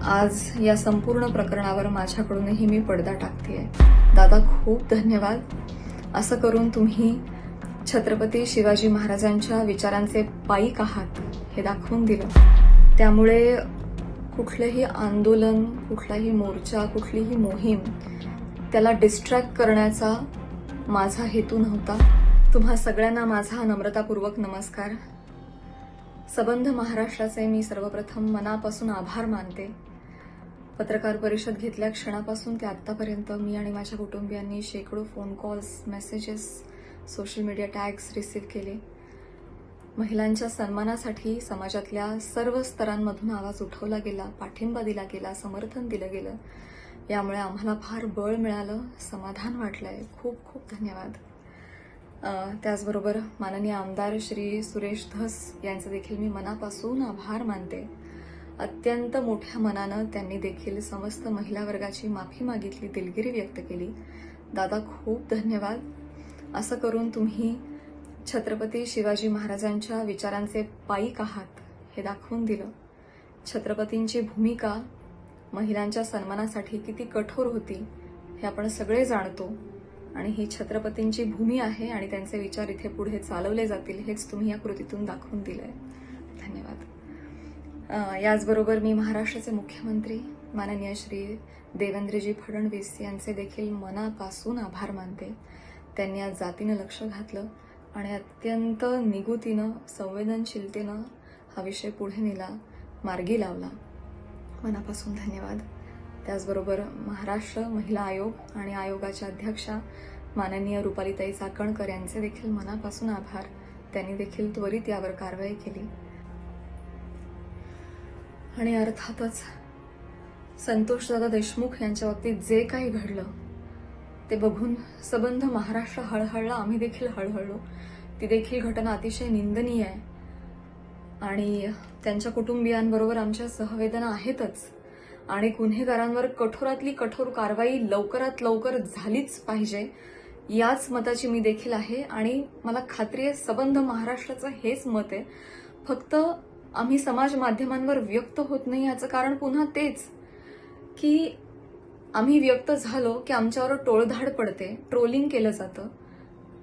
आज या संपूर्ण प्रकरणावर माझ्याकडूनही मी पडदा टाकतेय। दादा खूप धन्यवाद। असं करून तुम्ही छत्रपती शिवाजी महाराजांच्या विचारांचे पाईक आहात हे दाखवून दिलं। त्यामुळे कुठलंही आंदोलन, कुठलाही मोर्चा, कुठलीही मोहीम त्याला डिस्ट्रॅक्ट करण्याचा माझा हेतू नव्हता। तुम्हा सगळ्यांना माझा नम्रतापूर्वक नमस्कार। सबंध महाराष्ट्राचे मी सर्वप्रथम मनापासून आभार मानते। पत्रकार परिषद घेतल्या क्षणापासून ते आतापर्यंत मी आणि माझ्या कुटुंबियांनी शेकडो phone calls, messages, social media tags receive केले। महिलांच्या सन्मानासाठी समाजातल्या सर्व स्तरांमधून आवाज उठवला गेला, पाठिंबा दिला गेला, समर्थन दिलं गेलं। यामुळे आम्हाला फार बळ मिळालं, समाधान वाटलंय। खूप खूप धन्यवाद। त्याचबरोबर माननीय आमदार श्री सुरेश धस यांचे देखील मी मनापासून आभार मानते। अत्यंत मोठ्या मनानं त्यांनी देखील समस्त महिला वर्गाची माफी मागितली, दिलगिरी व्यक्त केली। दादा खूप धन्यवाद। असं करून तुम्ही छत्रपती शिवाजी महाराजांच्या विचारांचे पाईक आहात हे दाखवून दिलं। छत्रपतींची भूमिका महिलांच्या सन्मानासाठी किती कठोर होती हे आपण सगळे जाणतो आणि ही छत्रपतींची भूमी आहे आणि त्यांचे विचार इथे पुढे चालवले जातील हेच तुम्ही या कृतीतून दाखवून दिलंय। धन्यवाद। याचबरोबर मी महाराष्ट्राचे मुख्यमंत्री माननीय श्री देवेंद्रजी फडणवीस यांचे देखील मनापासून आभार मानते। त्यांनी आज जातीनं लक्ष घातलं आणि अत्यंत निगुतीनं, संवेदनशीलतेनं हा विषय पुढे नेला, मार्गी लावला। मनापासून धन्यवाद। त्याचबरोबर महाराष्ट्र महिला आयोग आणि आयोगाच्या अध्यक्षा माननीय रुपालीताई चाकणकर यांचे देखील मनापासून आभार। त्यांनी देखील त्वरित यावर कारवाई केली। आणि अर्थातच संतोषदादा देशमुख यांच्या बाबतीत जे काही घडलं ते बघून सबंध महाराष्ट्र हळहळला, आम्ही देखील हळहळलो। ती देखील घटना अतिशय निंदनीय आहे आणि त्यांच्या कुटुंबियांबरोबर आमच्या सहवेदना आहेतच आणि गुन्हेगारांवर कठोरातली कठोर कारवाई लवकरात लवकर झालीच पाहिजे याच मताची मी देखील आहे आणि मला खात्री आहे सबंध महाराष्ट्राचं हेच मत आहे। फक्त आम्ही समाज माध्यमांवर व्यक्त होत नाही याचं कारण पुन्हा तेच की आम्ही व्यक्त झालो की आमच्यावर टोळधाड पडते, ट्रोलिंग केलं जातं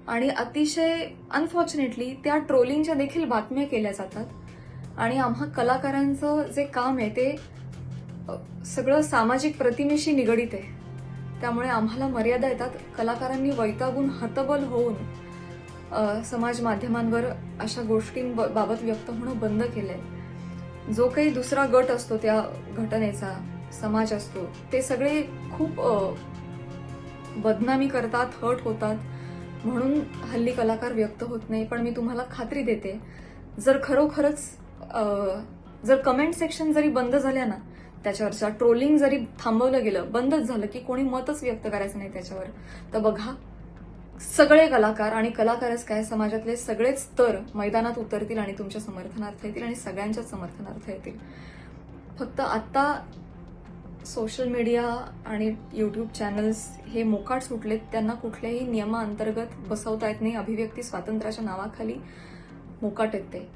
आणि अतिशय अनफॉर्च्युनेटली त्या ट्रोलिंगच्या देखील बातम्या केल्या जातात आणि आम्हा कलाकारांचं जे काम आहे ते सगळं सामाजिक प्रतिमेशी निगडीत आहे। त्यामुळे आम्हाला मर्यादा येतात। कलाकारांनी वैतागून हतबल होऊन समाज माध्यमांवर अशा गोष्टींबाबत व्यक्त होणं बंद केलंय। जो काही दुसरा गट असतो त्या घटनेचा, समाज असतो, ते सगळे खूप बदनामी करतात, हर्ट होतात म्हणून हल्ली कलाकार व्यक्त होत नाही। पण मी तुम्हाला खात्री देते जर खरोखरच जर कमेंट सेक्शन जरी बंद झाल्या ना, त्याच्यावरच्या ट्रोलिंग जरी थांबवलं गेलं, बंदच झालं की कोणी मतच व्यक्त करायचं नाही त्याच्यावर, तर बघा सगळे कलाकार आणि कलाकारच काय समाजातले सगळेच स्तर मैदानात उतरतील आणि तुमच्या समर्थनार्थ येतील आणि सगळ्यांच्या समर्थनार्थ येतील। फक्त आता सोशल मीडिया आणि युट्यूब चॅनल्स हे मोकाट सुटलेत, त्यांना कुठल्याही नियमाअंतर्गत बसवता येत नाही। अभिव्यक्ती स्वातंत्र्याच्या नावाखाली मोकाट येत ते।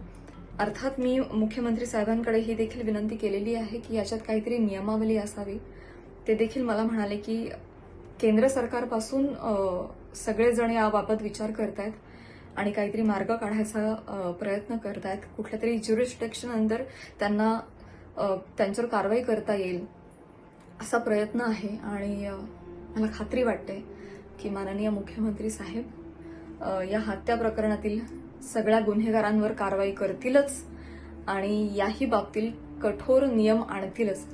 अर्थात मी मुख्यमंत्री साहेबांकडे ही देखील विनंती केलेली आहे की याच्यात काहीतरी नियमावली असावी। ते देखील मला म्हणाले की केंद्र सरकारपासून सगळेजण याबाबत विचार करतायत आणि काहीतरी मार्ग काढायचा प्रयत्न करतायत। कुठल्या तरी ज्युरिस्डिक्शन अंडर त्यांना त्यांच्यावर कारवाई करता येईल असा प्रयत्न आहे आणि मला खात्री वाटते की माननीय मुख्यमंत्री साहेब या हत्या प्रकरणातील सगळ्या गुन्हेगारांवर कारवाई करतीलच आणि याही बाबतीत कठोर नियम आणतीलच।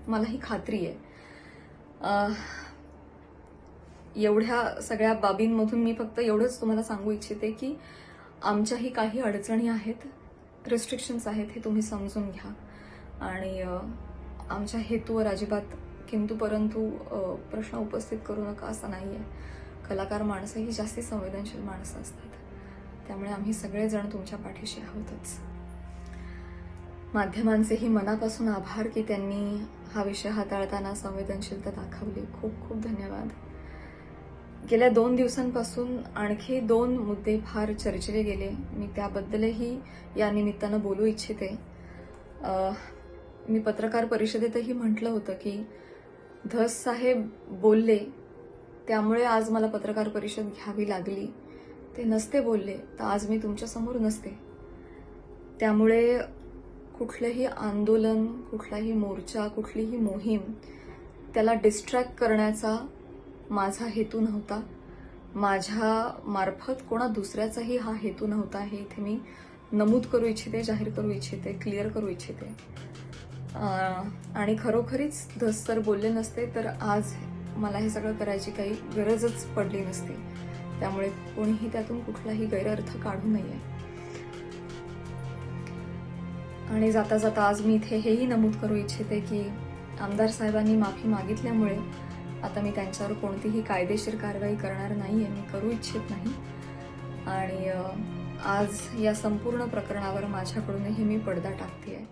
मला ही खात्री आहे। एवढ्या सगळ्या बाबींमधून मी फक्त एवढंच तुम्हाला सांगू इच्छिते की आमच्याही काही अडचणी आहेत, रिस्ट्रिक्शन्स आहेत, हे तुम्ही समजून घ्या आणि आमच्या हेतूवर अजिबात किंतु परंतु प्रश्न उपस्थित करू नका असं नाहीये। कलाकार माणसं ही जास्ती संवेदनशील माणसं असतात, त्यामुळे आम्ही सगळेजण तुमच्या पाठीशी आहोतच। माध्यमांचेही मनापासून आभार की त्यांनी हा विषय हाताळताना संवेदनशीलता दाखवली। खूप खूप धन्यवाद। गेल्या 2 दिवसांपासून आणखी 2 मुद्दे फार चर्चिले गेले, मी त्याबद्दलही या निमित्तानं बोलू इच्छिते। मी पत्रकार परिषदेतही म्हटलं होतं की धस साहेब बोलले त्यामुळे आज मला पत्रकार परिषद घ्यावी लागली. ते नसते बोलले तर आज मी तुमच्यासमोर नसते. त्यामुळे कुठलंही आंदोलन, कुठलाही मोर्चा, कुठलीही मोहीम त्याला डिस्ट्रॅक्ट करण्याचा माझा हेतू नव्हता. माझ्या मार्फत कोणा दुसऱ्याचाही हा हेतू नव्हता. हे इथे मी नमूद करू इच्छिते, जाहीर करू इच्छिते, क्लिअर करू इच्छिते. आणि खरोखरीच धस सर बोलले नसते तर आज मला हे सगळं करायची काही गरजच पडली नसती. त्यामुळे कोणीही त्यातून कुठलाही गैरअर्थ काढू नये. आणि जाता जाता आज मी इथे हेही नमूद करू इच्छिते की आमदार साहेबांनी माफी मागितल्यामुळे आता मी त्यांच्यावर कोणतीही कायदेशीर कारवाई करणार नाहीये, मी करू इच्छित नाही. आणि आज या संपूर्ण प्रकरणावर माझ्याकडूनही मी पडदा टाकतेय.